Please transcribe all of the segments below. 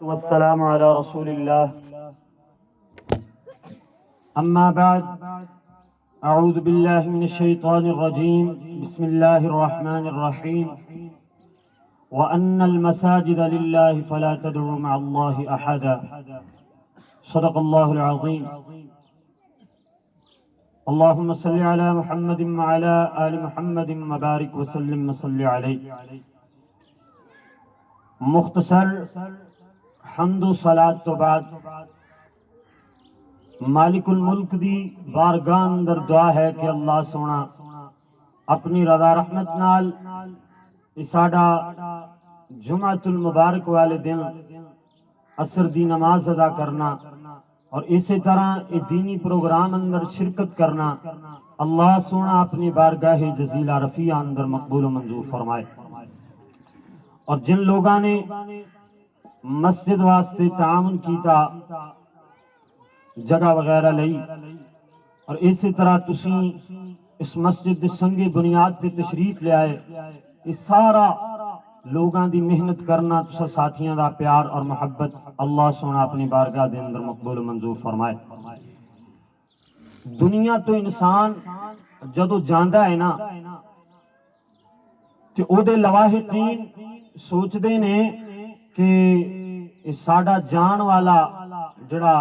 والسلام على رسول الله أما بعد أعوذ بالله من الشيطان الرجيم بسم الله الرحمن الرحيم وأن المساجد لله فلا تدعوا مع الله أحدا صدق الله العظيم اللهم صل على محمد وعلى آل محمد وبارك وسلم وصل عليه. مختصر حمد و صلات تو بعد مالک الملک دی بارگاہ اندر دعا ہے کہ اللہ سونا اپنی رضا رحمت نال ساڈا جمعۃ المبارک والے دن عصر دی نماز ادا کرنا اور اسی طرح یہ دینی پروگرام اندر شرکت کرنا اللہ سونا اپنی بارگاہ جزیلہ رفیع اندر مقبول و منظور فرمائے. اور جن لوگاں نے مسجد واسطے تعاون کیتا جگہ وغیرہ لئی اور اسی طرح تسی اس مسجد دے سنگے بنیاد تے تشریف لے آئے، یہ سارا لوگاں دی محنت کرنا تسا ساتھیاں دا پیار اور محبت اللہ سونا اپنی بارگاہ دے اندر مقبول و منظور فرمائے. دنیا تو انسان جدو جاندا ہے نا کہ او دے لواحقین سوچ دے نے کہ ساڈا جان والا جڑا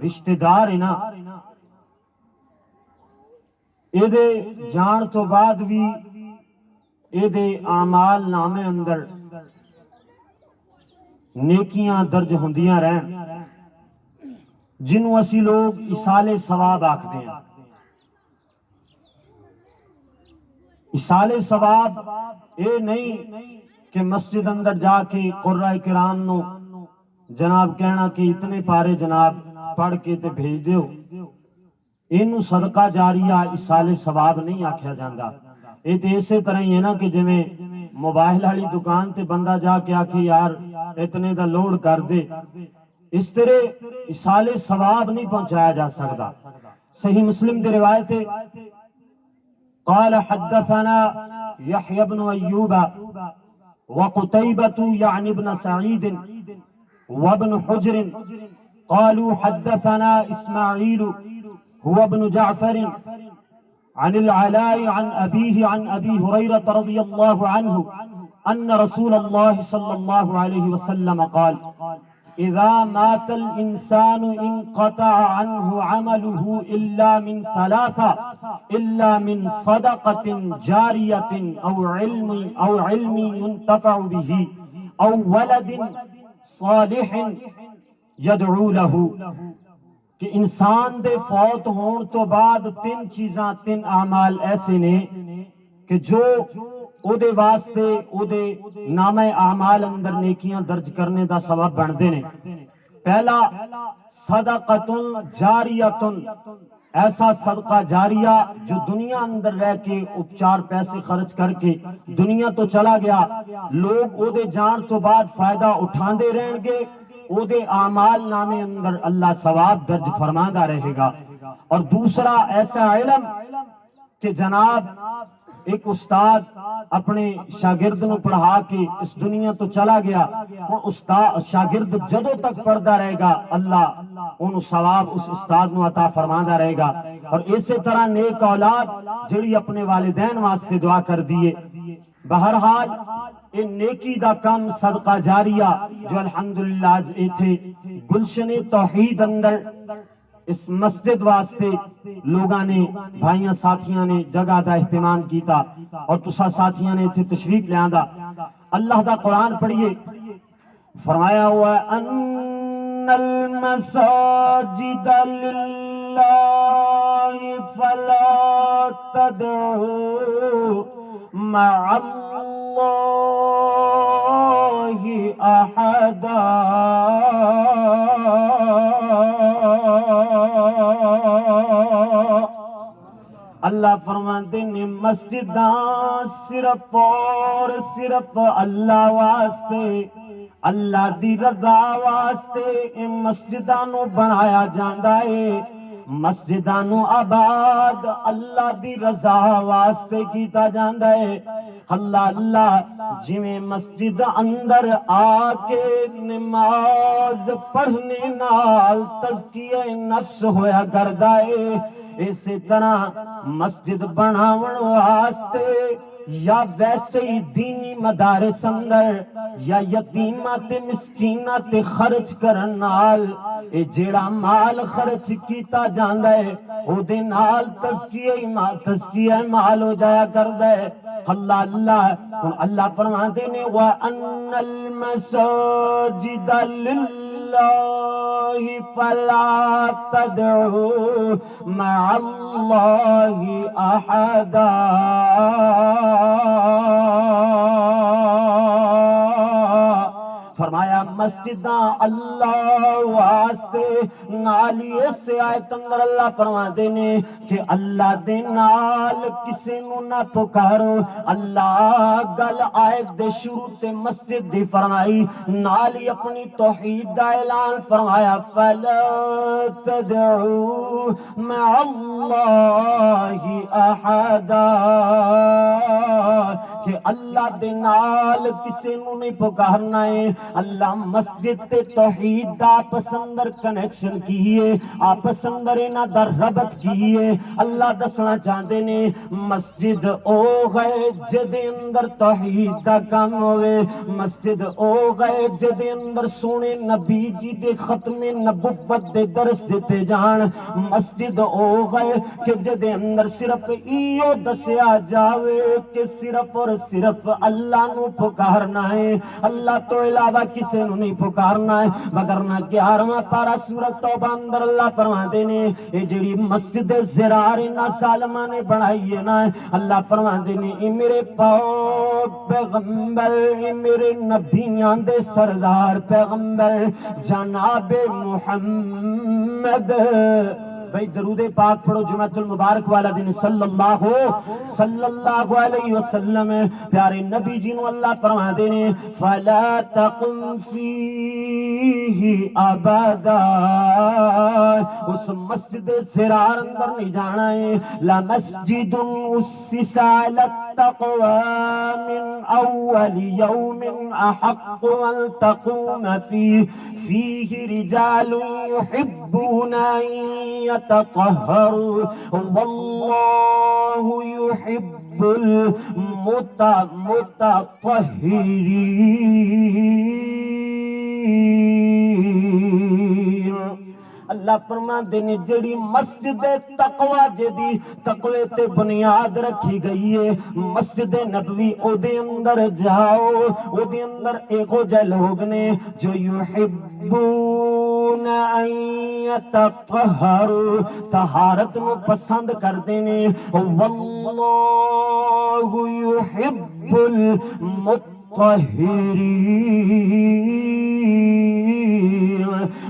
رشتہ دار ہے نا اے دے جان تو بعد بھی اے دے اعمال نامے اندر نیکیاں درج ہوندیاں رہن جنوں اسی لوگ ایصال ثواب آکھدے ہیں. ایصال ثواب اے نہیں کہ مسجد اندر جا کے قرآن کرام نو جناب کہنا کہ اتنے پارے جناب پڑھ کے تے بھیج دیو، اینو صدقہ جاریہ ایصال ثواب نہیں آکھیا جاندا. یہ تے اسی طرح ہی ہے نا کہ جویں موبائل والی دکان تے بندہ جا کے آکھے یار اتنے دا لوڈ کر دے، اس طرح ایصال ثواب نہیں پہنچایا جا سکتا. صحیح مسلم دی روایت ہے قال حدثنا يحيى بن أيوب وقتيبة يعني ابن سعيد وابن حجر قالوا حدثنا إسماعيل هو ابن جعفر عن العلاء عن أبيه عن أبي هريرة رضي الله عنه أن رسول الله صلى الله عليه وسلم قال إذا مات الإنسان انقطع عنه عمله إلا من ثلاثة إلا من صدقة جارية أو علم ينتفع به أو ولد صالح يدعو له. کہ انسان دے فوت ہون تو بعد تین چیزاں تین اعمال ایسے نے کہ جو او دے واسطے او دے نامہ اعمال اندر نیکیاں درج کرنے دا سبب بندے نے. پہلا صدقۃ جاریۃ، ایسا صدقہ جاریہ جو دنیا اندر رہ کے چار پیسے خرچ کر کے دنیا تو چلا گیا، لوگ او دے جان تو بعد فائدہ اٹھاندے رہیں گے، او دے اعمال نامے اندر اللہ ثواب درج فرماندا رہے گا. اور دوسرا ایسا علم کہ جناب ایک استاد اپنے شاگرد نو پڑھا کے اس دنیا تو چلا گیا، اور استاد شاگرد جدوں تک پڑھتا رہے گا اللہ انہوں ثواب اس استاد نو عطا فرماندا رہے گا. اور اسی طرح نیک اولاد جڑی اپنے والدین واسطے دعا کر دیے. بہرحال ان نیکی دا کم صدقہ جاریہ جو الحمدللہ ایتھے گلشن توحید اندر اس مسجد واسطے لوگاں نے بھائیاں ساتھیاں نے جگہ دا اہتمام کیتا اور تسا ساتھیاں نے ایتھے تشریف لے آندا. اللہ دا قرآن پڑھیے، فرمایا ہوا ان المساجد للہ فلا تدعوا مع اللہ احدا. اللہ فرماتے نے مسجداں صرف اور صرف اللہ واسطے، اللہ دی رضا واسطے مسجداں نو بنایا جاندا ہے. مسجداں نو آباد اللہ دی رضا واسطے کیتا جاندا ہے. اللہ اللہ جویں مسجد اندر آ کے نماز نماز پڑھنے نال تزکیہ نفس ہویا کردا ہے، اسی طرح مسجد بناون واسطے یا ویسے ہی دینی مدارس اندر یا یتیماں تے مسکیناں تے خرچ کرن نال اے جیڑا مال خرچ کیتا جاندا ہے او دے نال تزکیہ مال ہو جایا کردا ہے۔ اللہ فرماتے نے وَأَنَّ الْمَسَاجِدَ لِلَّهِ فَلَا تَدْعُوا مَعَ اللَّهِ أَحَدًا۔ فرمایا مسجداں اللہ واسطے، نالی اس آیت اندر اللہ فرماتے نے کہ اللہ دے نال کسے نو نہ پکارو۔ اللہ گل آیت دے شروع تے مسجد دی فرمائی، نالی اپنی توحید دا اعلان فرمایا فَلَا تَدْعُوا مَعَ اللَّهِ أَحَدًا، کہ اللہ دے نال کسے نو نہیں پکارنا ہے۔ اللہ مسجد تے توحید دا آپس اندر کنیکشن کیے، آپس اندر انہاں دا ربط کیے۔ اللہ دسنا چاہتے نے مسجد او گئے جدے اندر توحید دا کام ہوئے، مسجد او گئے جدے اندر سونے نبی جی دے ختم نبوت دے درس دیتے جان، مسجد او گئے کہ جدے اندر صرف ایو دسیا جاوے کہ صرف اور صرف اللہ نو پکارنا ہے، اللہ تو علاوہ کسے نو نہیں پکارنا ہے۔ وگرنہ 11واں پارہ سورۃ توبہ اندر اللہ فرماتے نے اے جڑی مسجد زرار انہاں ظالماں نے بنائی ہے نا، اللہ فرماتے نے اے میرے پاک پیغمبر، اے میرے نبیاں دے سردار پیغمبر جناب محمد، بھائی درود پاک پڑھو جمعۃ المبارک والا دن صلی اللہ علیہ وسلم۔ پیارے نبی جی نو اللہ فرما دینے فَلَا تَقُمْ فِيهِ أَبَدًا، اس مسجد زرار اندر نہیں جانا ہے۔ لَمَسْجِدٌ أُسِّسَ عَلَى التَّقْوَى مِنْ أَوَّلِ يَوْمٍ أَحَقُّ أَن تَقُومَ فِيهِ رِجَالٌ يُحِبُّونَ أَن يَتَطَهَّرُوا وَاللَّهُ يُحِبُّ الْمُتَطَهِّرِينَ۔ اللہ فرماتے نے جڑی مسجد تقوی جدی تقوی تے بنیاد رکھی گئی ہے، مسجد نبوی او دے اندر جاؤ، او دے اندر ایک جے لوگ نے جو یحبون ان یتطہروا، طہارت نو پسند کرتے نے، واللہ یحب المطہرین،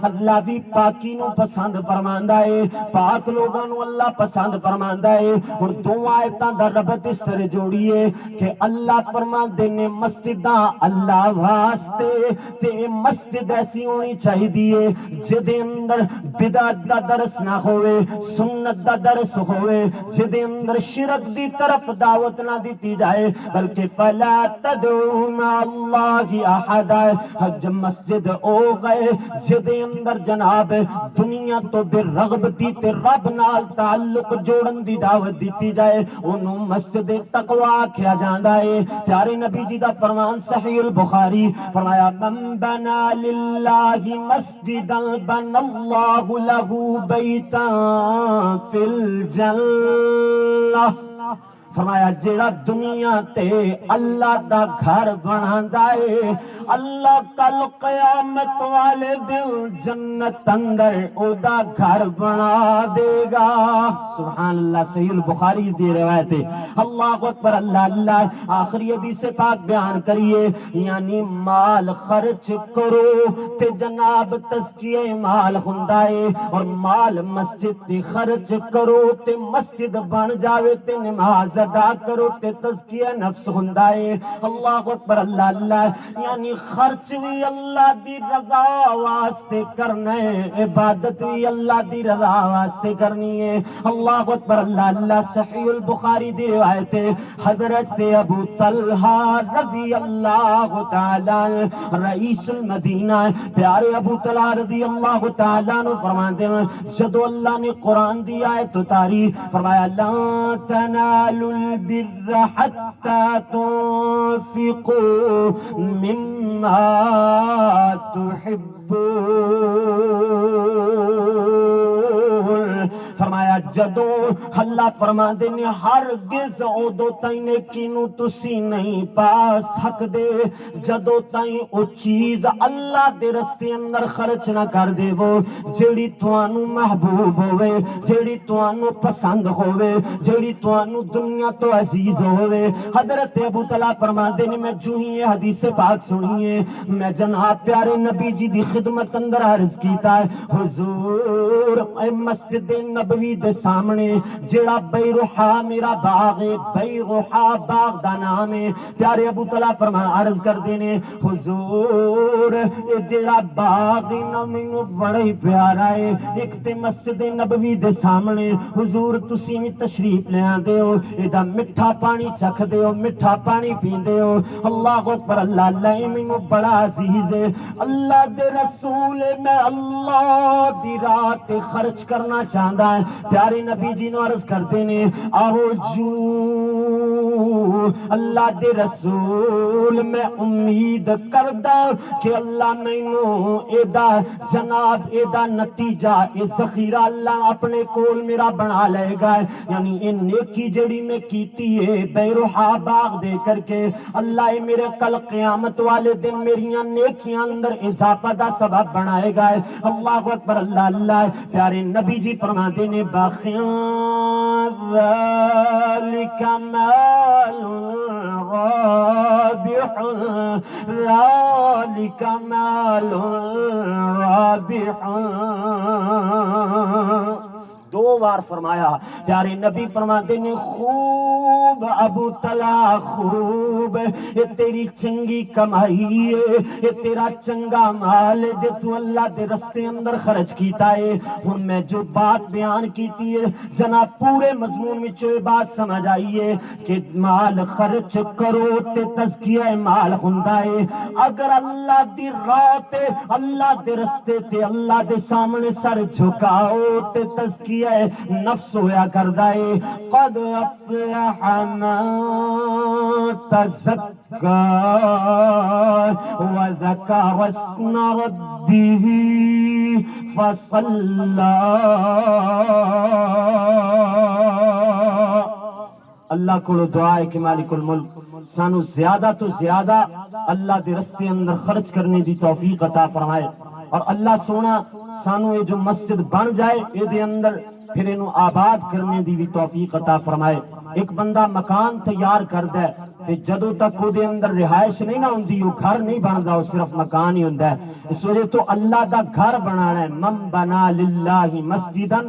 اللہ بھی پاکی نو پسند فرماندا ہے، پاک لوگاں نو اللہ پسند فرماندا ہے۔ اور دو آیتاں دا ربط اس طرح جوڑیے کہ اللہ فرماندے نے مسجداں اللہ واسطے تے مسجد ایسی ہونی چاہیے جدے اندر بدعت دا درس نہ ہوئے، سنت دا درس ہوئے، جدے اندر شرک دی طرف دعوت نہ دیتی جائے، بلکہ فلا تدعو مع اللہ احدا، حج مسجد او گئے جدے اندر جناب دنیا تو بے رغبتی تے رب نال تعلق جوڑن دی دعوت دیتی جائے، انہوں مسجد تقوی کیا جاندہ ہے۔ پیارے نبی جی دا فرمان صحیح البخاری فرمایا من بنا للہ مسجدا بنا اللہ لہ بیتا فی الجنہ، فرمایا جیڑا دنیا تے اللہ دا گھر بناندا ہے، اللہ کل قیامت والے دن جنت اندر او دا گھر بنا دے گا۔ سبحان اللہ، صحیح البخاری دی روایت ہے۔ اللہ اکبر، اللہ اللہ۔ آخری حدیث پاک بیان کریے، یعنی مال خرچ کرو تے جناب تزکیہ مال ہوندا ہے، اور مال مسجد تے خرچ کرو تے مسجد بن جاوے تے نماز ادا کرو تے تزکیہ نفس ہوندا ہے۔ اللہ اکبر، اللہ اللہ، یعنی خرچ بھی اللہ دی رضا واسطے کرنا ہے، عبادت بھی اللہ دی رضا واسطے کرنی ہے۔ اللہ اکبر، اللہ اللہ۔ صحیح البخاری دی روایت ہے، حضرت ابو طلحہ رضی اللہ تعالی عنہ رئیس المدینہ، پیارے ابو طلحہ رضی اللہ تعالی عنہ فرماتے ہیں جدو اللہ نے قرآن دی آیت اتاری، فرمایا لا تنالوا البر حتى تنفقوا مما تحبون۔ فرمایا جدو اللہ فرما دینے ہرگز اودو تائیں نیکی نو تسی نہیں پا سکدے جدو تائیں او چیز اللہ دے رستے اندر خرچ نہ کر دے وہ جیڑی توانو محبوب ہوئے، جیڑی توانو پسند ہوئے، جیڑی توانو دنیا تو عزیز ہوئے۔ حضرت ابو طلحہ فرما دینے میں جو ہی یہ حدیث پاک سنیے، میں جناب پیارے نبی جی دی خدمت اندر عرض کیتا ہے حضور اے مسجد نبوی دے سامنے جیڑا بیروحا میرا باغ ہے، بیروحا باغ دا نام ہے، پیارے ابو طلحہ فرما عرض کر دینے حضور اے جیڑا باغ نا مینوں بڑا ہی پیارا ہے، ایک تے مسجد نبوی دے سامنے حضور تسی بھی تشریف لے آندے ہو، ایدا مٹھا پانی چکھ دے ہو، مٹھا پانی پیندے ہو۔ اللہ اکبر، اللہ اللہ، مینوں بڑا عزیز ہے، اللہ دے رسول میں اللہ دی راہ تے خرچ کرنا چاہندا ہے۔ پیارے نبی جی نو عرض کرتے نے ارجو اللہ دے رسول میں امید کردہ کہ اللہ مینوں ایدا جناب ایدا نتیجہ اے ذخیرہ اللہ اپنے کول میرا بنا لے گا، یعنی ان نیکی جڑی میں کیتی ہے بیروحا باغ دے کر کے اللہ میرے کل قیامت والے دن میریاں نیکیاں اندر اضافہ دا سبب بنائے گا۔ اللہ اکبر، اللہ اللہ۔ پیارے نبی جی فرماتے نے باقیاں ذالک مال رابح، ذالک مال رابح، دو بار فرمایا۔ پیارے نبی فرماتے نے خوب ابو طلحہ خوب، یہ تیری چنگی کمائی ہے، یہ تیرا چنگا مال ہے جو تو اللہ دے رستے اندر خرچ کیتا ہے۔ ہن میں جو بات بیان کیتی ہے جناب پورے مضمون میں جو بات سمجھ آئی ہے کہ مال خرچ کرو تے تزکیہ مال ہوندا ہے، اگر اللہ دی راہ تے اللہ دے رستے تے اللہ دے سامنے سر جھکاؤ تے تزکیہ نفس ہویا کردا ہے۔ قد افلح من تزکا وذکر اسم ربہ فصلی۔ اللہ کو دعا ہے کہ مالک الملک سانو زیادہ تو زیادہ اللہ دے رستے اندر خرچ کرنے دی توفیق عطا فرمائے، اور اللہ سونا سانو یہ جو مسجد بن جائے یہ دے اندر پھر انہوں آباد کرنے دی بھی توفیق عطا فرمائے۔ ایک بندہ مکان تیار کردا ہے تے جدو تک وہ دے اندر رہائش نہیں نہ ہوندی وہ گھر نہیں بندا، وہ صرف مکان ہی ہوندا ہے۔ اس وجہ تو اللہ دا گھر بنانا ہے، من بنا للہ مسجدا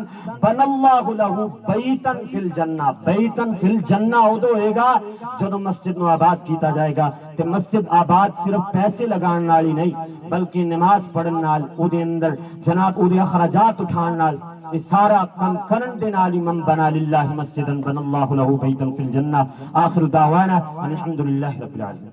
بنا اللہ لہ بیتا فی الجنہ، بیتا فی الجنہ ادو ہوئے گا جدو مسجد نو آباد کیتا جائے گا۔ تے مسجد آباد صرف پیسے لگان والی نہیں بلکہ نماز پڑھن نال او دے اندر جناب او دے اخراجات اٹھان نال اس سارا کم کرن دے نال من بنا للہ مسجدا بنا اللہ لہ بیتا فی الجنہ۔ آخر دعوانا الحمدللہ رب العالمین۔